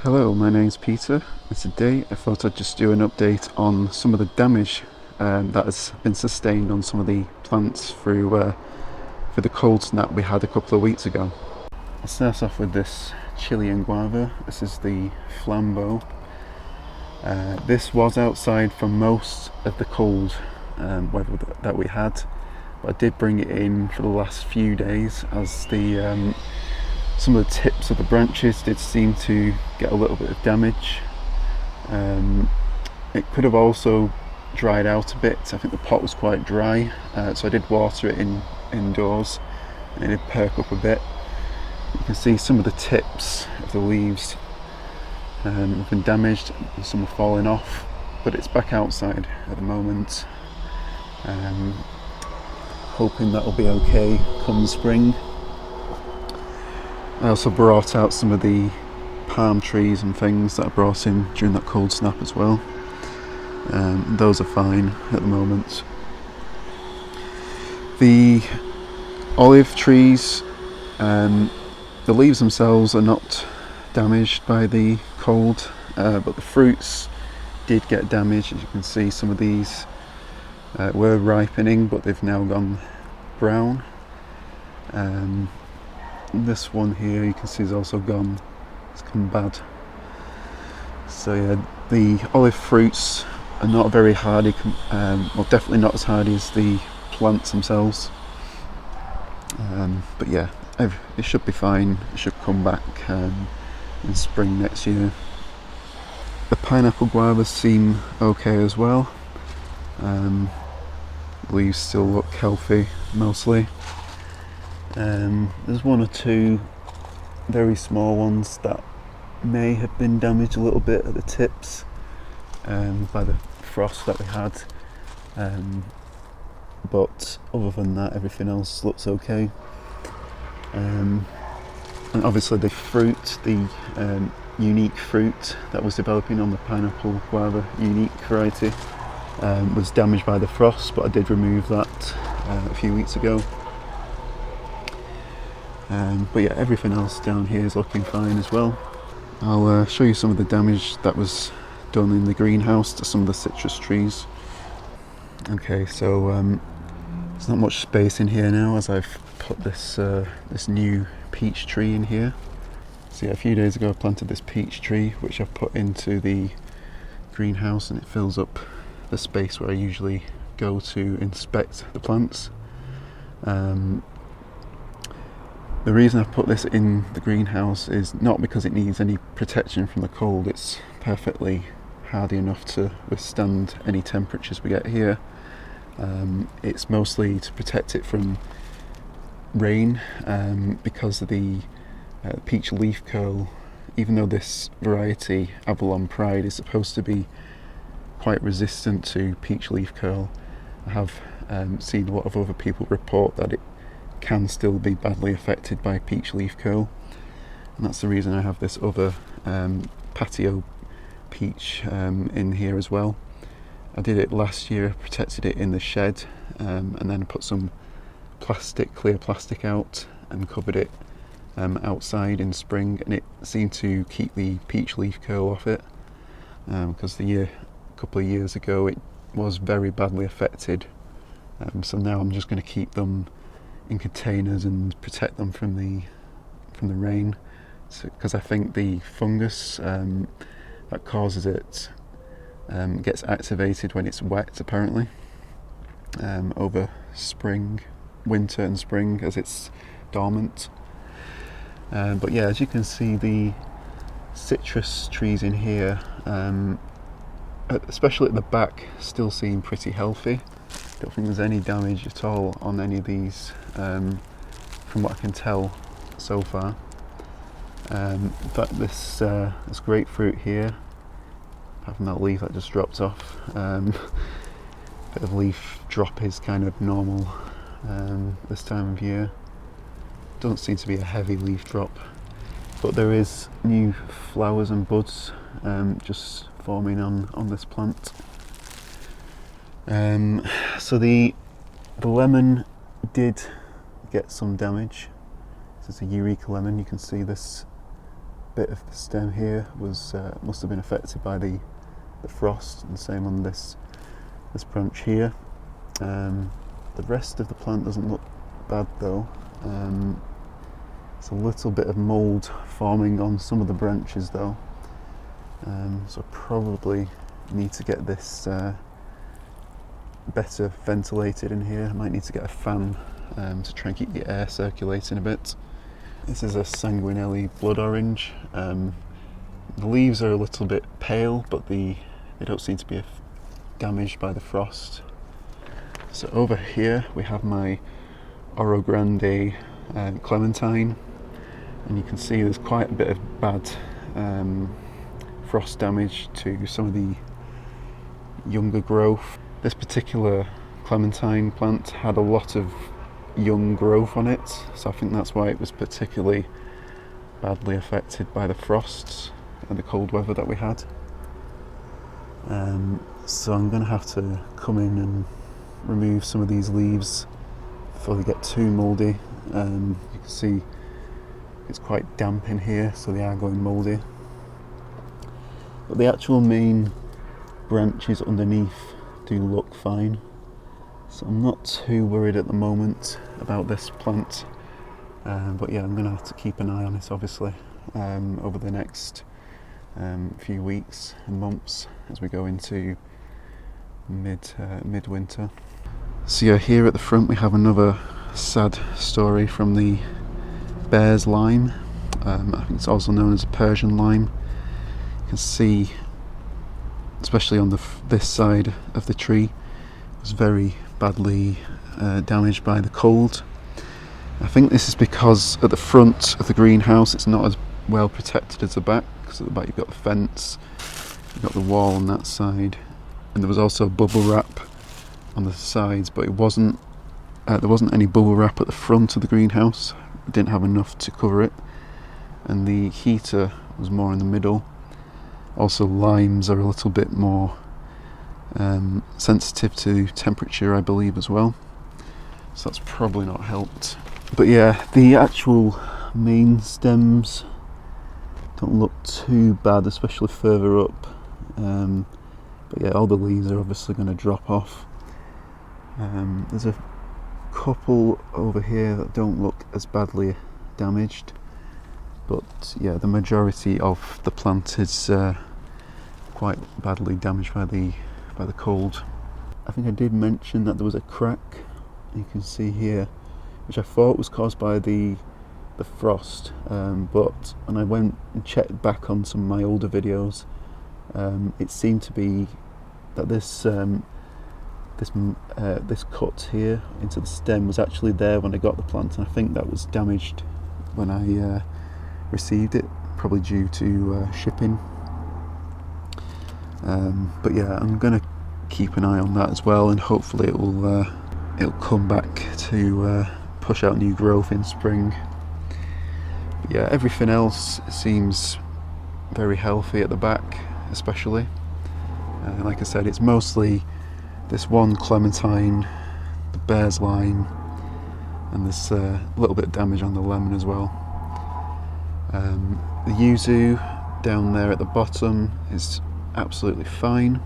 Hello, my name's Peter, and today I thought I'd just do an update on some of the damage that has been sustained on some of the plants through for the cold snap we had a couple of weeks ago. I'll start off with this Chilean guava. This is the flambeau. This was outside for most of the cold weather that we had, but I did bring it in for the last few days as the some of the tips of the branches did seem to get a little bit of damage. It could have also dried out a bit. I think the pot was quite dry, so I did water it indoors and it did perk up a bit. You can see some of the tips of the leaves have been damaged and some are falling off, but it's back outside at the moment. Hoping that'll be okay come spring. I also brought out some of the palm trees and things that I brought in during that cold snap as well. Those are fine at the moment. The olive trees, the leaves themselves are not damaged by the cold, but the fruits did get damaged. As you can see, some of these were ripening, but they've now gone brown. This one here you can see is also gone, it's gone bad. So yeah, the olive fruits are not very hardy, well, definitely not as hardy as the plants themselves. But yeah, it should be fine. It should come back in spring next year. The pineapple guavas seem okay as well. Leaves still look healthy mostly. There's one or two very small ones that may have been damaged a little bit at the tips by the frost that we had, but other than that everything else looks okay. And obviously the fruit, the unique fruit that was developing on the pineapple guava unique variety was damaged by the frost, but I did remove that a few weeks ago. But yeah, everything else down here is looking fine as well. I'll show you some of the damage that was done in the greenhouse to some of the citrus trees. Okay, so there's not much space in here now as I've put this this new peach tree in here. So yeah, a few days ago I planted this peach tree which I've put into the greenhouse, and it fills up the space where I usually go to inspect the plants. The reason I've put this in the greenhouse is not because it needs any protection from the cold. It's perfectly hardy enough to withstand any temperatures we get here. It's mostly to protect it from rain, because of the peach leaf curl. Even though this variety, Avalon Pride, is supposed to be quite resistant to peach leaf curl, I have seen a lot of other people report that it can still be badly affected by peach leaf curl, and that's the reason I have this other patio peach in here as well. I did it last year, protected it in the shed, and then put some clear plastic out and covered it outside in spring, and it seemed to keep the peach leaf curl off it, because a couple of years ago it was very badly affected. So now I'm just going to keep them in containers and protect them from the rain, because I think the fungus that causes it gets activated when it's wet, apparently, over winter and spring as it's dormant. But yeah, as you can see, the citrus trees in here, especially at the back, still seem pretty healthy. Don't think there's any damage at all on any of these, from what I can tell so far. But this grapefruit here, apart from that leaf that just dropped off, bit of leaf drop is kind of normal this time of year. Doesn't seem to be a heavy leaf drop, but there is new flowers and buds just forming on this plant. So the lemon did get some damage. This is a Eureka Lemon. You can see this bit of the stem here was must have been affected by the frost, and same on this branch here. The rest of the plant doesn't look bad though. It's a little bit of mould forming on some of the branches though, so I probably need to get this better ventilated in here. I might need to get a fan to try and keep the air circulating a bit. This is a Sanguinelli blood orange. The leaves are a little bit pale, but they don't seem to be damaged by the frost. So over here we have my Oro Grande clementine, and you can see there's quite a bit of bad frost damage to some of the younger growth. This particular clementine plant had a lot of young growth on it, so I think that's why it was particularly badly affected by the frosts and the cold weather that we had. So I'm going to have to come in and remove some of these leaves before they get too mouldy. You can see it's quite damp in here, so they are going mouldy. But the actual main branches underneath do look fine, so I'm not too worried at the moment about this plant. But yeah, I'm going to have to keep an eye on it obviously over the next few weeks and months as we go into midwinter. So yeah, here at the front we have another sad story from the bear's lime. I think it's also known as Persian lime. You can see, especially on this side of the tree, it's very badly damaged by the cold. I think this is because at the front of the greenhouse it's not as well protected as the back, because at the back you've got the fence, you've got the wall on that side, and there was also bubble wrap on the sides, but it wasn't there wasn't any bubble wrap at the front of the greenhouse. It didn't have enough to cover it, and the heater was more in the middle. Also, limes are a little bit more sensitive to temperature, I believe, as well, so that's probably not helped. But yeah, the actual main stems don't look too bad, especially further up. But yeah, all the leaves are obviously going to drop off. There's a couple over here that don't look as badly damaged, but yeah, the majority of the plant is quite badly damaged by the cold. I think I did mention that there was a crack, you can see here, which I thought was caused by the frost, but when I went and checked back on some of my older videos, it seemed to be that this cut here into the stem was actually there when I got the plant, and I think that was damaged when I received it, probably due to shipping. But yeah, I'm gonna keep an eye on that as well, and hopefully it'll come back to push out new growth in spring. But yeah, everything else seems very healthy at the back, especially. Like I said, it's mostly this one clementine, the bear's lime, and there's a little bit of damage on the lemon as well. The yuzu down there at the bottom is absolutely fine.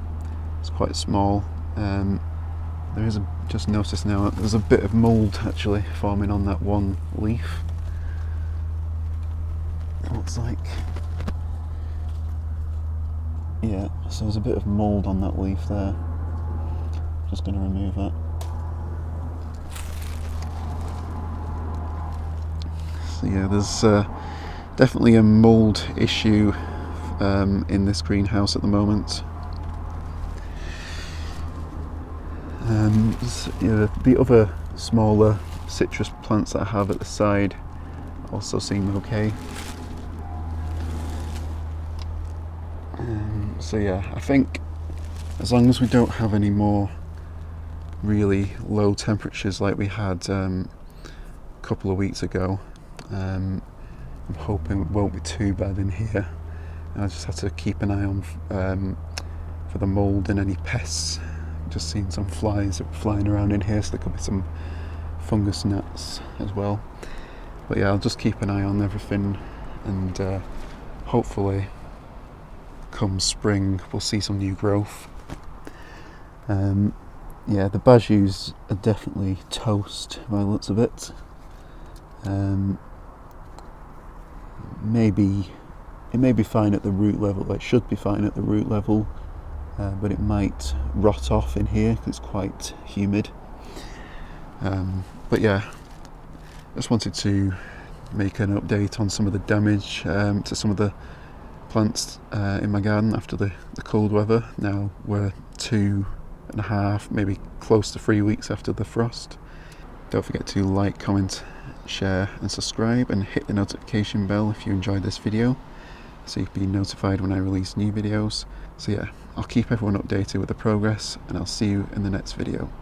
It's quite small. There is just noticed now there's a bit of mould actually forming on that one leaf. It looks like, yeah, so there's a bit of mould on that leaf there. Just going to remove that. So yeah, there's definitely a mould issue in this greenhouse at the moment. The other smaller citrus plants that I have at the side also seem okay. So yeah, I think as long as we don't have any more really low temperatures like we had a couple of weeks ago, I'm hoping it won't be too bad in here. I just have to keep an eye on for the mould and any pests. Just seen some flies flying around in here, so there could be some fungus gnats as well. But yeah, I'll just keep an eye on everything, and hopefully come spring we'll see some new growth. Yeah, the bajus are definitely toast by the looks of it. Maybe it may be fine at the root level, it should be fine at the root level, but it might rot off in here because it's quite humid. But yeah, I just wanted to make an update on some of the damage to some of the plants in my garden after the cold weather. Now we're 2.5, maybe close to 3 weeks after the frost. Don't forget to like, comment, share and subscribe, and hit the notification bell if you enjoyed this video so you can be notified when I release new videos. So yeah, I'll keep everyone updated with the progress, and I'll see you in the next video.